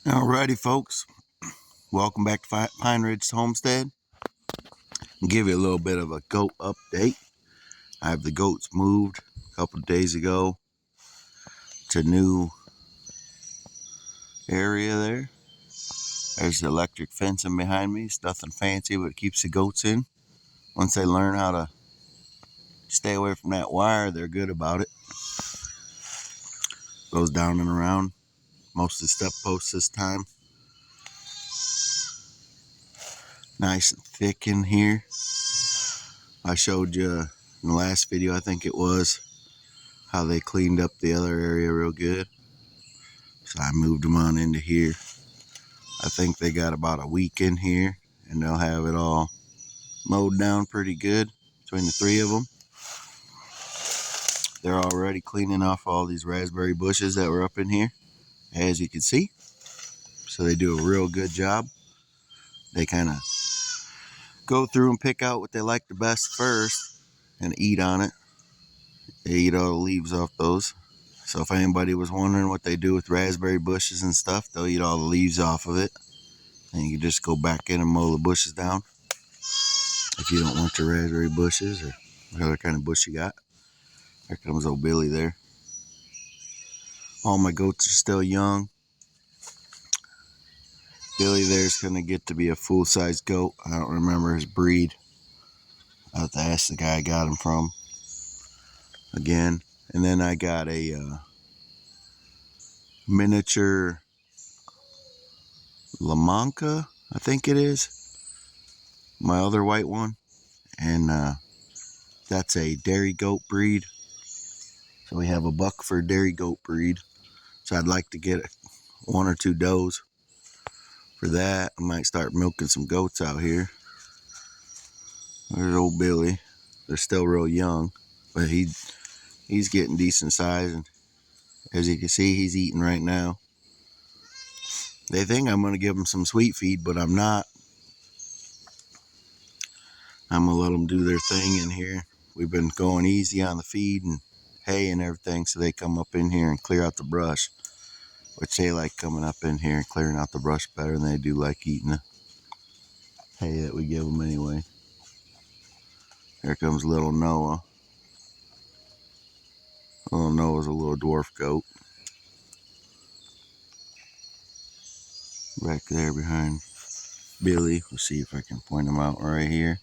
Alrighty, folks. Welcome back to Pine Ridge Homestead. I'll give you a little bit of a goat update. I have the goats moved a couple of days ago to new area there. There's the electric fencing behind me. It's nothing fancy, but it keeps the goats in. Once they learn how to stay away from that wire, they're good about it. Goes down and around. Most of the step posts this time. Nice and thick in here. I showed you in the last video, I think it was, how they cleaned up the other area real good. So I moved them on into here. I think they got about a week in here and they'll have it all mowed down pretty good between the three of them. They're already cleaning off all these raspberry bushes that were up in here, as you can see. So they do a real good job. They kind of go through and pick out what they like the best first and eat on it. They eat all the leaves off those. So if anybody was wondering what they do with raspberry bushes and stuff, they'll eat all the leaves off of it. And you can just go back in and mow the bushes down. If you don't want your raspberry bushes or whatever kind of bush you got. There comes old Billy there. All my goats are still young. Billy there's going to get to be a full-size goat. I don't remember his breed. I have to ask the guy I got him from again. And then I got a miniature Lamanca, I think it is. My other white one. And that's a dairy goat breed. So we have a Buckford dairy goat breed. So I'd like to get one or two does for that. I might start milking some goats out here. There's old Billy. They're still real young, but he's getting decent size, and as you can see, he's eating right now. They think I'm going to give them some sweet feed, but I'm not. I'm going to let them do their thing in here. We've been going easy on the feed and hay and everything, so they come up in here and clear out the brush, which they like coming up in here and clearing out the brush better than they do like eating the hay that we give them anyway. Here comes little Noah. Little Noah's a little dwarf goat. Back there behind Billy. We'll see if I can point him out right here.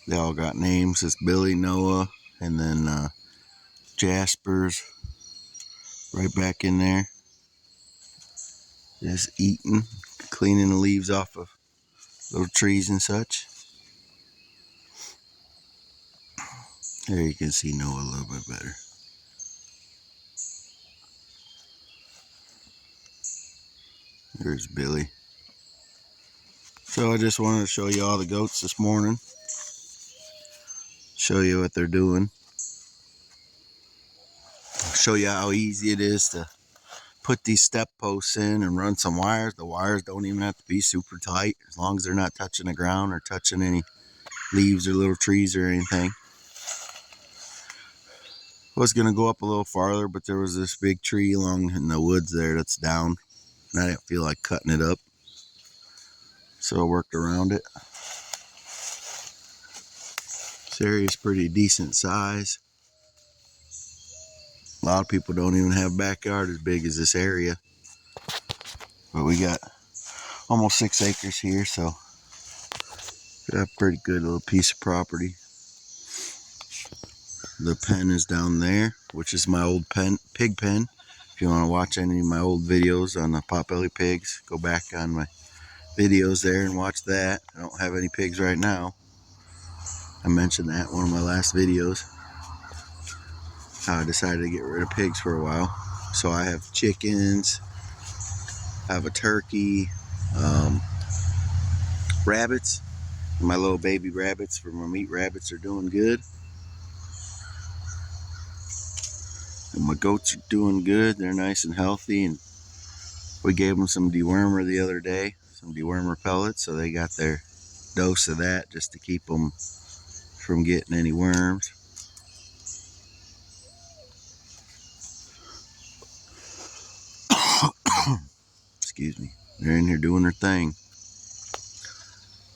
They all got names. It's Billy, Noah, and then Jasper's right back in there. Just eating, cleaning the leaves off of little trees and such. There you can see Noah a little bit better. There's Billy. So I just wanted to show you all the goats this morning. Show you what they're doing. Show you how easy it is to put these step posts in and run some wires. The wires don't even have to be super tight, as long as they're not touching the ground or touching any leaves or little trees or anything. I was going to go up a little farther, but there was this big tree along in the woods there that's down, and I didn't feel like cutting it up, so I worked around it. This area is pretty decent size. A lot of people don't even have a backyard as big as this area, but we got almost 6 acres here, so we got a pretty good little piece of property. The pen is down there, which is my old pig pen. If you want to watch any of my old videos on the Potbelly pigs, go back on my videos there and watch that. I don't have any pigs right now. I mentioned that in one of my last videos, how I decided to get rid of pigs for a while. So I have chickens, I have a turkey, rabbits. My little baby rabbits for my meat rabbits are doing good. And my goats are doing good. They're nice and healthy, and we gave them some dewormer the other day, some dewormer pellets, so they got their dose of that just to keep them from getting any worms. excuse me. They're in here doing their thing.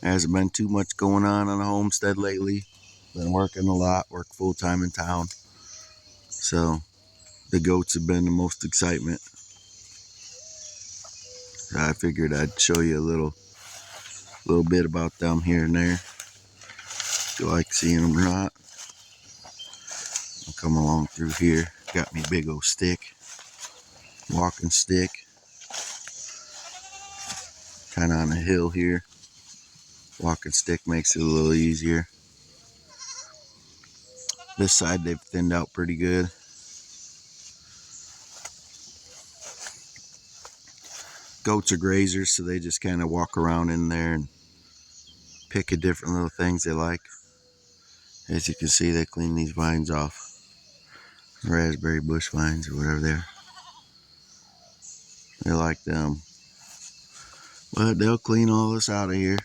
There hasn't been too much going on the homestead lately. Been working a lot, work full time in town. So the goats have been the most excitement. So I figured I'd show you a little bit about them here and there. If you like seeing them or not. I'll come along through here. Got me a big old stick. Walking stick. Kind of on a hill here. Walking stick makes it a little easier. This side they've thinned out pretty good. Goats are grazers, so they just kind of walk around in there and pick at different little things they like. As you can see, they clean these vines off. Raspberry bush vines or whatever they are. They like them. But they'll clean all this out of here.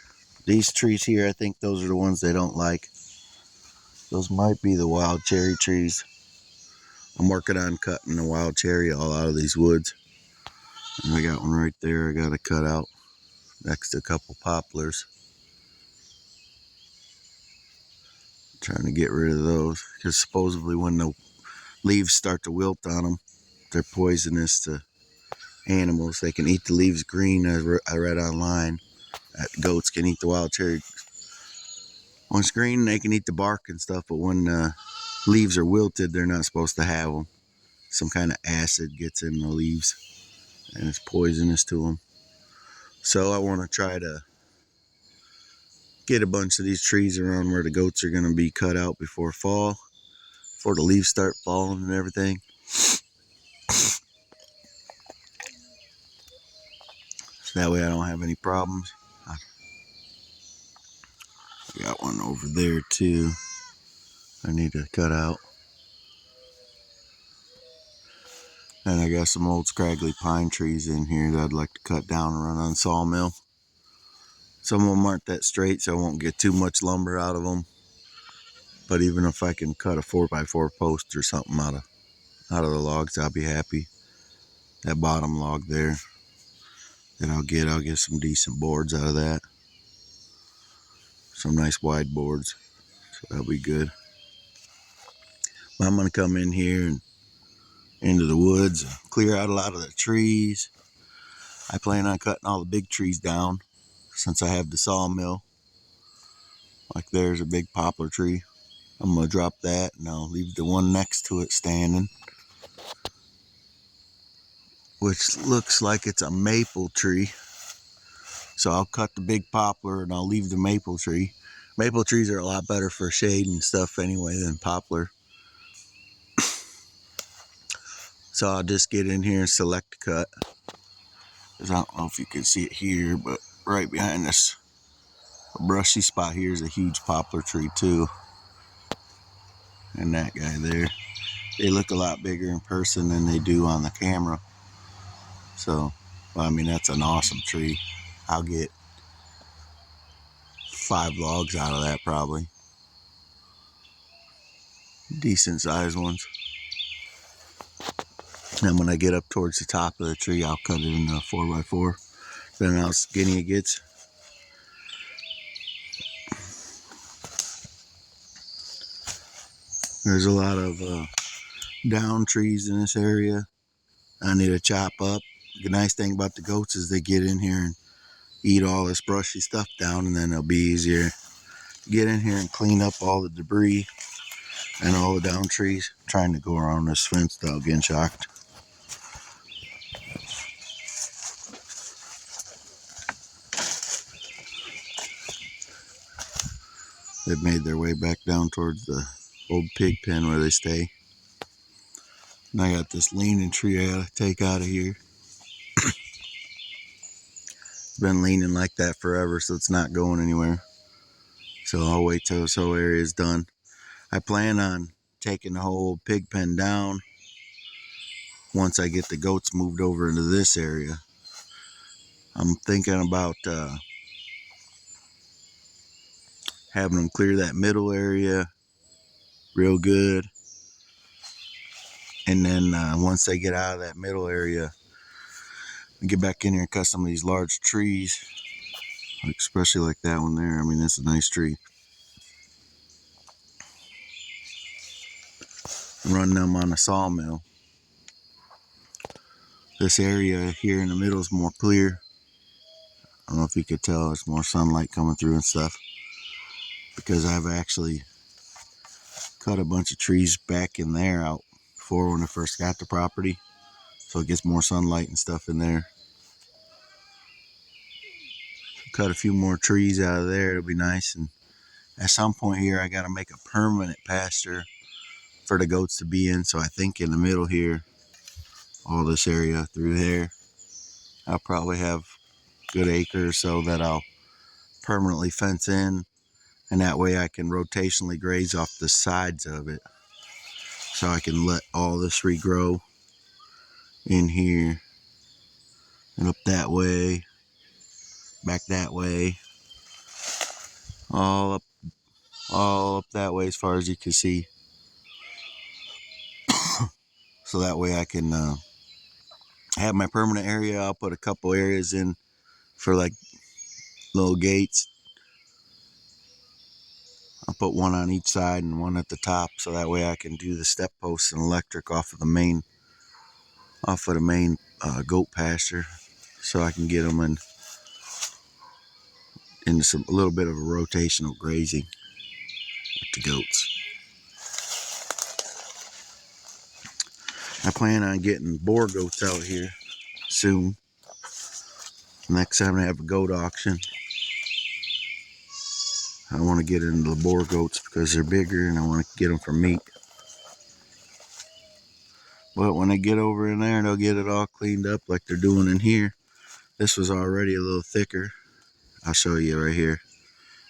These trees here, I think those are the ones they don't like. Those might be the wild cherry trees. I'm working on cutting the wild cherry all out of these woods. And I got one right there I gotta cut out next to a couple poplars. Trying to get rid of those because supposedly when the leaves start to wilt on them, they're poisonous to animals. They can eat the leaves green. I read online that goats can eat the wild cherry. When it's green, they can eat the bark and stuff, but when leaves are wilted, they're not supposed to have them. Some kind of acid gets in the leaves and it's poisonous to them. So I want to try to get a bunch of these trees around where the goats are going to be cut out before fall, before the leaves start falling and everything. So that way I don't have any problems. I got one over there too I need to cut out. And I got some old scraggly pine trees in here that I'd like to cut down and run on sawmill. Some of them aren't that straight, so I won't get too much lumber out of them. But even if I can cut a 4x4 post or something out of the logs, I'll be happy. That bottom log there that I'll get some decent boards out of that. Some nice wide boards, so that'll be good. But I'm gonna come in here and into the woods, clear out a lot of the trees. I plan on cutting all the big trees down since I have the sawmill. Like there's a big poplar tree. I'm gonna drop that and I'll leave the one next to it standing, which looks like it's a maple tree. So I'll cut the big poplar and I'll leave the maple tree. Maple trees are a lot better for shade and stuff anyway than poplar. So I'll just get in here and select cut. Because I don't know if you can see it here, but right behind this brushy spot here is a huge poplar tree too. And that guy there. They look a lot bigger in person than they do on the camera. So, well, I mean, that's an awesome tree. I'll get 5 logs out of that probably. Decent sized ones. And when I get up towards the top of the tree, I'll cut it into a 4x4. Then how skinny it gets. There's a lot of down trees in this area I need to chop up. The nice thing about the goats is they get in here and eat all this brushy stuff down, and then it'll be easier to get in here and clean up all the debris and all the down trees. I'm trying to go around this fence without getting shocked. They've made their way back down towards the old pig pen where they stay. And I got this leaning tree I gotta take out of here. It's been leaning like that forever, so it's not going anywhere. So I'll wait till this whole area is done. I plan on taking the whole pig pen down once I get the goats moved over into this area. I'm thinking about having them clear that middle area real good. And then once they get out of that middle area, and get back in here and cut some of these large trees, especially like that one there. I mean, that's a nice tree. Run them on a sawmill. This area here in the middle is more clear. I don't know if you could tell, there's more sunlight coming through and stuff, because I've actually cut a bunch of trees back in there out before when I first got the property, so it gets more sunlight and stuff in there. Cut a few more trees out of there, it'll be nice. And at some point here I got to make a permanent pasture for the goats to be in, so I think in the middle here, all this area through there, I'll probably have a good acre or so that I'll permanently fence in, and that way I can rotationally graze off the sides of it, so I can let all this regrow in here and up that way, back that way, all up that way as far as you can see, so that way I can have my permanent area. I'll put a couple areas in for like little gates. I'll put one on each side and one at the top, so that way I can do the step posts and electric off of the main goat pasture, so I can get them into a little bit of a rotational grazing with the goats. I plan on getting boar goats out here soon. Next time I have a goat auction, I want to get into the boar goats because they're bigger and I want to get them for meat. But when they get over in there, they'll get it all cleaned up like they're doing in here. This was already a little thicker. I'll show you right here.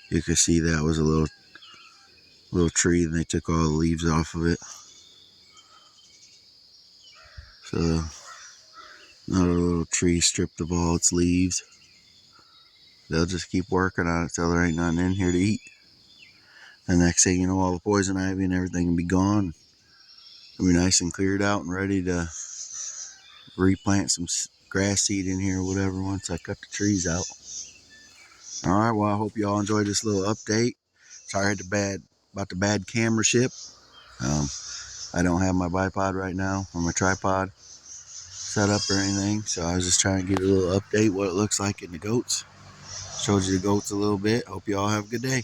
You can see that was a little tree, and they took all the leaves off of it. So another little tree stripped of all its leaves. They'll just keep working on it till there ain't nothing in here to eat. The next thing you know, all the poison ivy and everything will be gone. It'll be nice and cleared out and ready to replant some grass seed in here or whatever once I cut the trees out. All right, well, I hope y'all enjoyed this little update. Sorry about the bad camera ship. I don't have my bipod right now or my tripod set up or anything, so I was just trying to give you a little update what it looks like in the goats. Showed you the goats a little bit. Hope y'all have a good day.